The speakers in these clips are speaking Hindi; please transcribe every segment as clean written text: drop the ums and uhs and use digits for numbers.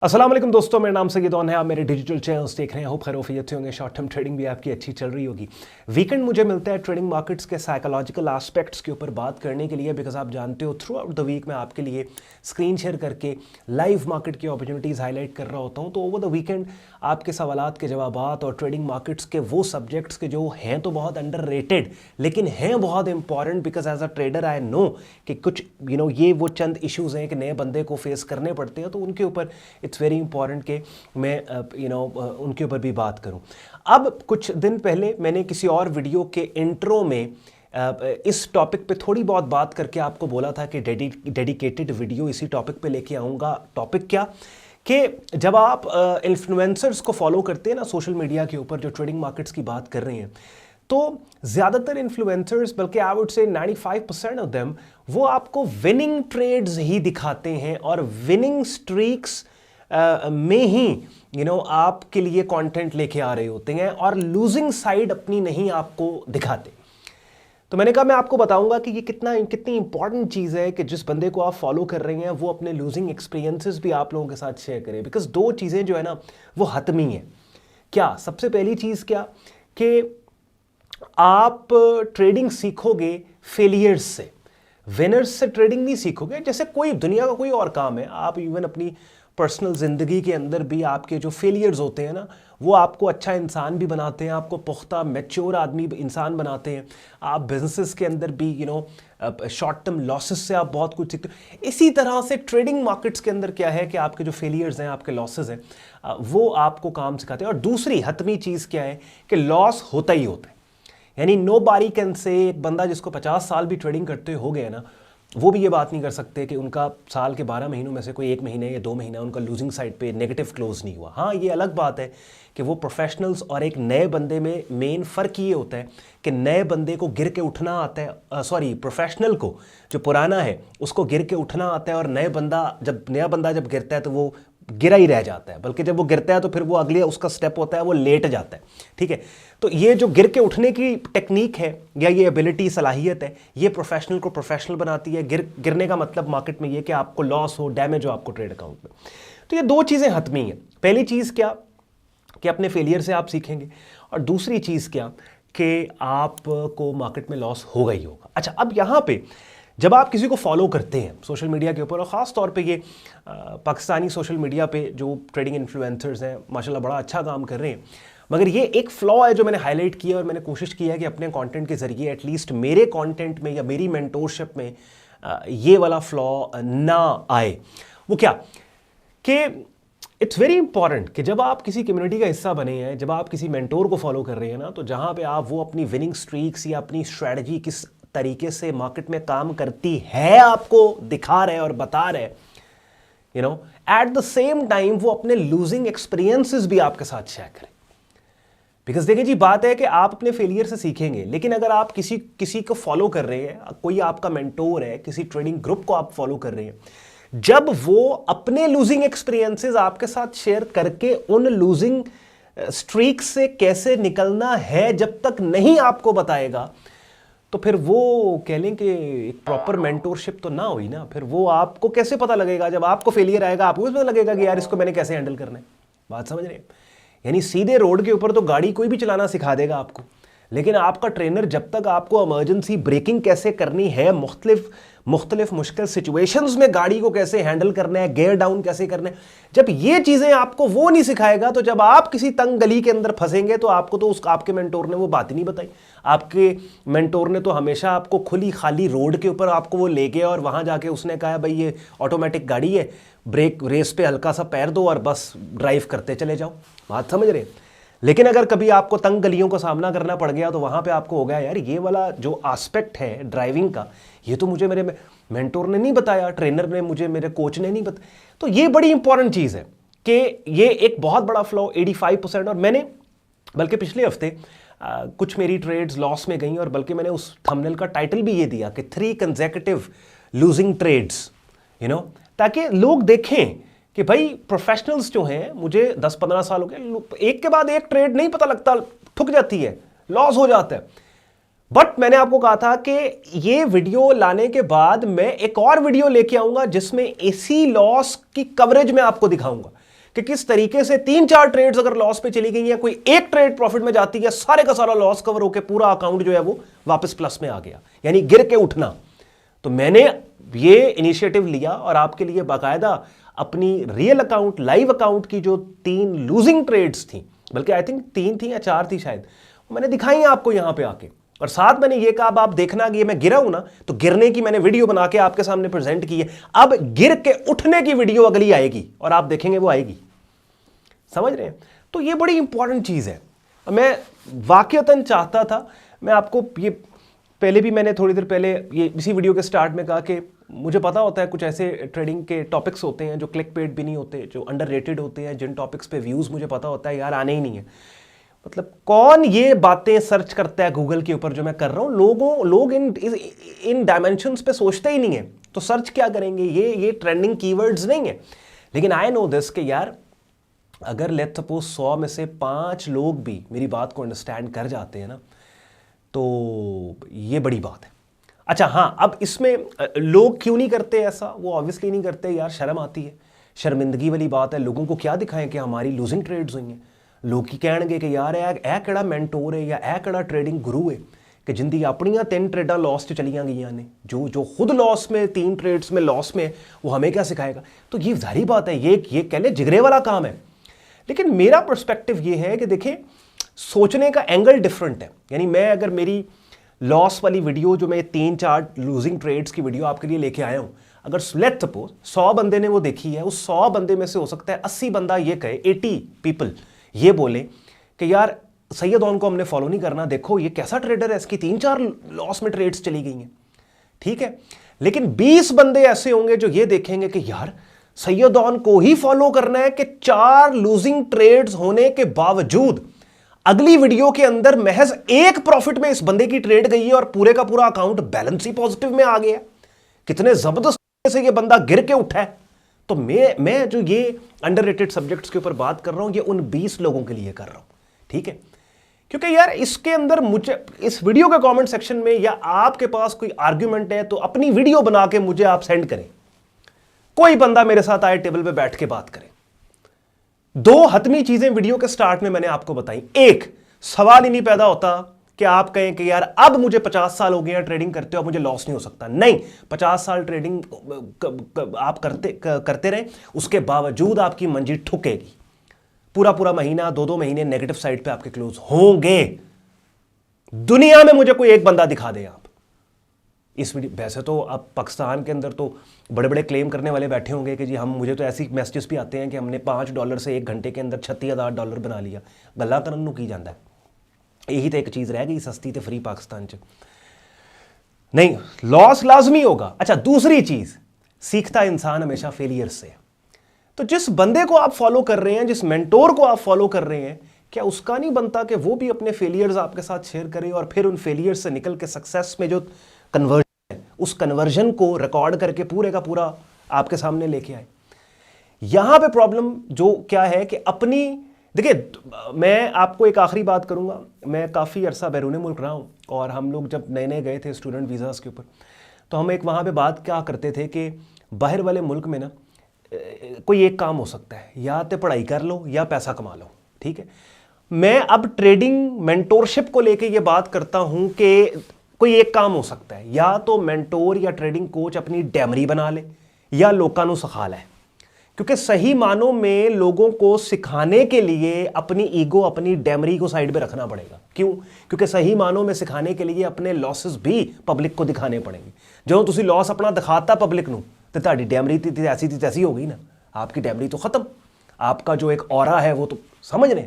अस्सलाम वालेकुम दोस्तों, मेरा नाम सैयद है। आप मेरे डिजिटल चैनल्स देख रहे हैं। होप खैरियत से होंगे। शॉर्ट टर्म ट्रेडिंग भी आपकी अच्छी चल रही होगी। वीकेंड मुझे मिलता है ट्रेडिंग मार्केट्स के साइकोलॉजिकल एस्पेक्ट्स के ऊपर बात करने के लिए, बिकॉज आप जानते हो थ्रू आउट द वीक मैं आपके लिए स्क्रीन शेयर करके लाइव मार्केट की अपॉर्चुनिटीज़ हाईलाइट कर रहा होता हूँ। तो ओवर द वीकेंड आपके सवालात के जवाबात और ट्रेडिंग मार्केट्स के वो सब्जेक्ट्स के जो हैं तो बहुत अंडररेटेड लेकिन हैं बहुत important, because as a trader I know कि कुछ ये वो चंद इश्यूज़ हैं कि नए बंदे को फेस करने पड़ते हैं, तो उनके ऊपर इट्स वेरी इंपॉर्टेंट कि मैं उनके ऊपर भी बात करूं। अब कुछ दिन पहले मैंने किसी और वीडियो के इंट्रो में इस टॉपिक पे थोड़ी बहुत बात करके आपको बोला था कि डेडिकेटेड वीडियो इसी टॉपिक पे लेके आऊँगा। टॉपिक क्या कि जब आप इन्फ्लुएंसर्स को फॉलो करते हैं ना सोशल मीडिया के ऊपर जो ट्रेडिंग मार्केट्स की बात कर रहे हैं, तो ज़्यादातर इन्फ्लुएंसर्स, बल्कि I would say 95% of them, वो आपको विनिंग ट्रेड्स ही दिखाते हैं और विनिंग स्ट्रीक्स में ही आपके लिए कंटेंट लेके आ रहे होते हैं और लूजिंग साइड अपनी नहीं आपको दिखाते। तो मैंने कहा मैं आपको बताऊंगा कि ये कितनी इंपॉर्टेंट चीज़ है कि जिस बंदे को आप फॉलो कर रहे हैं वो अपने लूजिंग एक्सपीरियंसेस भी आप लोगों के साथ शेयर करें, बिकॉज दो चीज़ें जो है ना वो हतमी हैं। क्या? सबसे पहली चीज़ क्या कि आप ट्रेडिंग सीखोगे फेलियर्स से, विनर्स से ट्रेडिंग नहीं सीखोगे। जैसे कोई दुनिया का कोई और काम है, आप इवन अपनी पर्सनल ज़िंदगी के अंदर भी आपके जो फेलियर्स होते हैं ना वो आपको अच्छा इंसान भी बनाते हैं, आपको पुख्ता मैच्योर आदमी इंसान बनाते हैं। आप बिजनेसेस के अंदर भी शॉर्ट टर्म लॉसेस से आप बहुत कुछ सीखते हो। इसी तरह से ट्रेडिंग मार्केट्स के अंदर क्या है कि आपके जो फेलियर्स हैं, आपके लॉसेस हैं, वो आपको काम सिखाते हैं। और दूसरी हतमी चीज़ क्या है कि लॉस होता ही होता है। यानी नोबडी कैन से, एक बंदा जिसको 50 साल भी ट्रेडिंग करते हो गए ना, वो भी ये बात नहीं कर सकते कि उनका साल के 12 महीनों में से कोई 1 महीने या 2 महीना उनका लूजिंग साइड पे नेगेटिव क्लोज नहीं हुआ। हाँ, ये अलग बात है कि वो प्रोफेशनल्स और एक नए बंदे में मेन फ़र्क ये होता है कि नए बंदे को गिर के उठना आता है, प्रोफेशनल को जो पुराना है उसको गिर के उठना आता है, और नया बंदा जब गिरता है तो वो गिरा ही रह जाता है, बल्कि जब वो गिरता है तो फिर वो अगले उसका स्टेप होता है वो लेट जाता है। ठीक है, तो ये जो गिर के उठने की टेक्निक है या ये एबिलिटी, सलाहियत है, ये प्रोफेशनल को प्रोफेशनल बनाती है। गिरने का मतलब मार्केट में ये कि आपको लॉस हो, डैमेज हो आपको ट्रेड अकाउंट में। तो ये दो चीज़ें हतमी हैं। पहली चीज़ क्या कि अपने फेलियर से आप सीखेंगे, और दूसरी चीज़ क्या कि आपको मार्केट में लॉस होगा ही होगा। अच्छा, अब यहाँ पे जब आप किसी को फॉलो करते हैं सोशल मीडिया के ऊपर, और ख़ास तौर पे ये पाकिस्तानी सोशल मीडिया पे जो ट्रेडिंग इन्फ्लुएंसर्स हैं माशाल्लाह बड़ा अच्छा काम कर रहे हैं, मगर ये एक फ्लॉ है जो मैंने हाईलाइट किया और मैंने कोशिश की है कि अपने कंटेंट के ज़रिए एटलीस्ट मेरे कंटेंट में या मेरी मेंटोरशिप में ये वाला फ्लॉ ना आए। वो क्या कि इट्स वेरी इंपॉर्टेंट कि जब आप किसी कम्युनिटी का हिस्सा बने हैं, जब आप किसी मेंटोर को फॉलो कर रहे हैं ना, तो जहाँ पे आप वो अपनी विनिंग स्ट्रीक्स या अपनी स्ट्रैटेजी किस तरीके से मार्केट में काम करती है आपको दिखा रहे और बता रहे, एट द सेम टाइम वो अपने लूजिंग एक्सपीरियंसेस भी आपके साथ शेयर करें। बिकॉज देखिए जी, बात है कि आप अपने फेलियर से सीखेंगे, लेकिन अगर आप किसी को फॉलो कर रहे हैं, कोई आपका मेंटोर है, किसी ट्रेडिंग ग्रुप को आप फॉलो कर रहे हैं, जब वो अपने लूजिंग एक्सपीरियंसेस आपके साथ शेयर करके उन लूजिंग स्ट्रीक से कैसे निकलना है जब तक नहीं आपको बताएगा, तो फिर वो कह लें कि एक प्रॉपर मेंटोरशिप तो ना हुई ना। फिर वो आपको कैसे पता लगेगा? जब आपको फेलियर आएगा आपको भी पता लगेगा कि यार इसको मैंने कैसे हैंडल करना है। बात समझ रहे हैं? यानी सीधे रोड के ऊपर तो गाड़ी कोई भी चलाना सिखा देगा आपको, लेकिन आपका ट्रेनर जब तक आपको इमरजेंसी ब्रेकिंग कैसे करनी है, मुख्तलिफ मुश्किल सिचुएशंस में गाड़ी को कैसे हैंडल करना है, गियर डाउन कैसे करना है, जब ये चीज़ें आपको वो नहीं सिखाएगा, तो जब आप किसी तंग गली के अंदर फंसेंगे तो आपको तो आपके मेंटोर ने वो बात ही नहीं बताई। आपके मेंटोर ने तो हमेशा आपको खुली खाली रोड के ऊपर आपको वो ले गया और वहाँ जाके उसने कहा भाई ये ऑटोमेटिक गाड़ी है, ब्रेक रेस पे हल्का सा पैर दो और बस ड्राइव करते चले जाओ। बात समझ रहे हैं? लेकिन अगर कभी आपको तंग गलियों का सामना करना पड़ गया तो वहाँ पे आपको हो गया यार ये वाला जो एस्पेक्ट है ड्राइविंग का, ये तो मुझे मेरे मेंटोर ने नहीं बताया, ट्रेनर ने मुझे, मेरे कोच ने नहीं बताया। तो ये बड़ी इंपॉर्टेंट चीज़ है कि ये एक बहुत बड़ा फ्लॉ 85%। और मैंने बल्कि पिछले हफ्ते कुछ मेरी ट्रेड्स लॉस में गई, और बल्कि मैंने उस थंबनेल का टाइटल भी ये दिया कि 3 कंसेक्यूटिव लूजिंग ट्रेड्स, ताकि लोग देखें कि भाई प्रोफेशनल्स जो हैं, मुझे 10-15 साल हो गए, एक के बाद एक ट्रेड नहीं पता लगता, ठुक जाती है, लॉस हो जाता है। बट मैंने आपको कहा था कि ये वीडियो लाने के बाद मैं एक और वीडियो लेके आऊंगा जिसमें इसी लॉस की कवरेज में आपको दिखाऊंगा कि किस तरीके से 3-4 ट्रेड्स अगर लॉस पे चली गई हैं, कोई एक ट्रेड प्रॉफिट में जाती है, सारे का सारा लॉस कवर होकर पूरा अकाउंट जो है वो वापस प्लस में आ गया, यानी गिर के उठना। तो मैंने ये इनिशिएटिव लिया और आपके लिए बाकायदा अपनी रियल अकाउंट, लाइव अकाउंट की जो 3 लूजिंग ट्रेड्स थी, बल्कि आई थिंक 3 थी या 4 थी शायद, मैंने दिखाई आपको यहां पे आके। और साथ मैंने ये कहा अब आप देखना कि मैं गिरा हूं ना, तो गिरने की मैंने वीडियो बना के आपके सामने प्रेजेंट की है, अब गिर के उठने की वीडियो अगली आएगी और आप देखेंगे वो आएगी। समझ रहे हैं? तो ये बड़ी इंपॉर्टेंट चीज है। मैं वाकईतन चाहता था, मैं आपको ये पहले भी मैंने थोड़ी देर पहले ये इसी वीडियो के स्टार्ट में कहा कि मुझे पता होता है कुछ ऐसे ट्रेडिंग के टॉपिक्स होते हैं जो क्लिक पेड भी नहीं होते, जो अंडररेटेड होते हैं, जिन टॉपिक्स पे व्यूज़ मुझे पता होता है यार आने ही नहीं है। मतलब कौन ये बातें सर्च करता है गूगल के ऊपर जो मैं कर रहा हूँ? लोग इन डायमेंशंस पे सोचते ही नहीं है, तो सर्च क्या करेंगे? ये ट्रेंडिंग कीवर्ड्स नहीं है। लेकिन आई नो दिस कि यार अगर लेट्स सपोज 100 में से 5 लोग भी मेरी बात को अंडरस्टैंड कर जाते हैं ना, तो ये बड़ी बात है। अच्छा हाँ, अब इसमें लोग क्यों नहीं करते ऐसा? वो ऑब्वियसली नहीं करते यार, शर्म आती है, शर्मिंदगी वाली बात है। लोगों को क्या दिखाएं कि हमारी लूजिंग ट्रेड्स हुई हैं? लोग की कहणगे कि यार ए केड़ा मैंटोर है या ए केड़ा ट्रेडिंग गुरु है कि जिंदी अपनियां 3 ट्रेडा लॉस च चलियां गईयां ने, जो खुद लॉस में 3 ट्रेड्स में लॉस में, वो हमें क्या सिखाएगा? तो ये जाहिर बात है, ये कह ले जिगरे वाला काम है। लेकिन मेरा पर्सपेक्टिव ये है कि देखिए सोचने का एंगल डिफरेंट है। यानी मैं अगर मेरी लॉस वाली वीडियो जो मैं 3-4 लूजिंग ट्रेड्स की वीडियो आपके लिए लेके आया हूं, अगर लेट्स सपोज 100 बंदे ने वो देखी है, उस 100 बंदे में से हो सकता है 80 बंदा ये कहे, 80 पीपल ये बोले कि यार सैयद ऑन को हमने फॉलो नहीं करना, देखो ये कैसा ट्रेडर है, इसकी 3-4 लॉस में ट्रेड्स चली गई हैं। ठीक है, लेकिन 20 बंदे ऐसे होंगे जो ये देखेंगे कि यार सैयद ऑन को ही फॉलो करना है कि 4 लूजिंग ट्रेड्स होने के बावजूद अगली वीडियो के अंदर महज 1 प्रॉफिट में इस बंदे की ट्रेड गई है और पूरे का पूरा अकाउंट बैलेंस ही पॉजिटिव में आ गया। कितने जबरदस्त से ये बंदा गिर के उठा है। तो मैं जो ये अंडररेटेड सब्जेक्ट्स के ऊपर बात कर रहा हूं, ये उन 20 लोगों के लिए कर रहा हूं। ठीक है, क्योंकि यार इसके अंदर मुझे इस वीडियो के कमेंट सेक्शन में या आपके पास कोई आर्ग्यूमेंट है तो अपनी वीडियो बना के मुझे आप सेंड करें। कोई बंदा मेरे साथ आए, टेबल पे बैठ के बात करे। 2 हतमी चीजें वीडियो के स्टार्ट में मैंने आपको बताई। एक, सवाल ही नहीं पैदा होता कि आप कहें कि यार अब मुझे 50 साल हो गए हैं ट्रेडिंग करते हो, अब मुझे लॉस नहीं हो सकता। नहीं, 50 साल ट्रेडिंग आप करते रहे, उसके बावजूद आपकी मंजी ठुकेगी। पूरा महीना, 2-2 महीने नेगेटिव साइड पे आपके क्लोज होंगे। दुनिया में मुझे कोई एक बंदा दिखा दे आप इस वीडियो। वैसे तो अब पाकिस्तान के अंदर तो बड़े बड़े क्लेम करने वाले बैठे होंगे कि जी हम, मुझे तो ऐसी मैसेजेस भी आते हैं कि हमने $5 से 1 घंटे के अंदर $36,000 बना लिया। गल्ला करन नूं की जांदा है। यही तो एक चीज़ रह गई सस्ती तो फ्री पाकिस्तान च। नहीं, लॉस लाजमी होगा। अच्छा, दूसरी चीज़, सीखता इंसान हमेशा फेलियर से। तो जिस बंदे को आप फॉलो कर रहे हैं, जिस मेंटोर को आप फॉलो कर रहे हैं, क्या उसका नहीं बनता कि वो भी अपने फेलियर्स आपके साथ शेयर करे और फिर उन फेलियर्स से निकल के सक्सेस में जो कन्वर्जन है, उस कन्वर्जन को रिकॉर्ड करके पूरे का पूरा आपके सामने लेके आए? यहां पे प्रॉब्लम जो क्या है कि अपनी, देखिए मैं आपको एक आखिरी बात करूंगा। मैं काफ़ी अरसा बैरून मुल्क रहा हूं और हम लोग जब नए नए गए थे स्टूडेंट वीज़ाज़ के ऊपर, तो हम एक वहाँ पे बात क्या करते थे कि बाहर वाले मुल्क में ना कोई एक काम हो सकता है, या तो पढ़ाई कर लो या पैसा कमा लो। ठीक है, मैं अब ट्रेडिंग मेंटोरशिप को लेके ये बात करता हूं कि कोई एक काम हो सकता है, या तो मेंटोर या ट्रेडिंग कोच अपनी डैमरी बना ले या लोकां नूं सिखा ले। क्योंकि सही मानों में लोगों को सिखाने के लिए अपनी ईगो, अपनी डैमरी को साइड पे रखना पड़ेगा। क्यों? क्योंकि सही मानों में सिखाने के लिए अपने लॉसेस भी पब्लिक को दिखाने पड़ेंगे। जो तुसी लॉस अपना दिखाता पब्लिक नूं तो ताड़ी डैमरी ऐसी थी तैसी हो गई ना, आपकी डैमरी तो खत्म, आपका जो एक ऑरा है वो तो समझ रहे।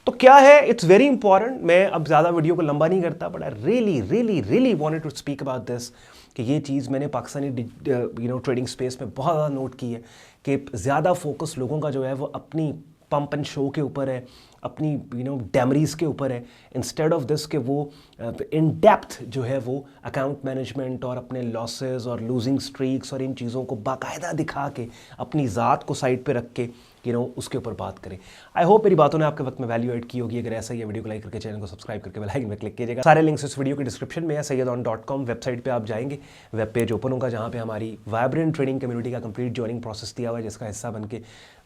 तो क्या है, इट्स वेरी इंपॉर्टेंट। मैं अब ज़्यादा वीडियो को लंबा नहीं करता, but I really wanted to speak about this कि ये चीज़ मैंने पाकिस्तानी ट्रेडिंग स्पेस में बहुत ज़्यादा नोट की है कि ज़्यादा फोकस लोगों का जो है वो अपनी पंप एंड शो के ऊपर है, अपनी डैमरीज़ के ऊपर है, इंस्टेड ऑफ दिस कि वो इन डेप्थ जो है वो अकाउंट मैनेजमेंट और अपने लॉसेस और लूजिंग स्ट्रीक्स और इन चीज़ों को बाकायदा दिखा के अपनी ज़ात को साइड पे रख के उसके ऊपर बात करें। आई होप मेरी बातों ने आपके वक्त में वैल्यू एड की होगी। अगर ऐसा ही है, वीडियो को लाइक करके चैनल को सब्सक्राइब करके बेल आइकन में क्लिक कीजिएगा। सारे लिंक्स इस वीडियो के डिस्क्रिप्शन में है। sayyadon.com वेबसाइट पे आप जाएंगे, वेब पेज ओपन होगा जहाँ पे हमारी वाइब्रेंट ट्रेडिंग कम्युनिटी का कंप्लीट जॉइनिंग प्रोसेस दिया हुआ है, जिसका हिस्सा बन के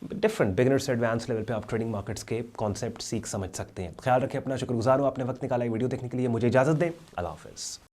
डिफरेंट बिगिनर से एडवांस लेवल पे आप ट्रेडिंग मार्केट्स के कॉन्सेप्ट सीख समझ सकते हैं। ख्याल रखें अपना, शुक्रगुजार हूँ आपने वक्त निकाला वीडियो देखने के लिए। मुझे इजाजत दें, अल्लाह हाफिज़।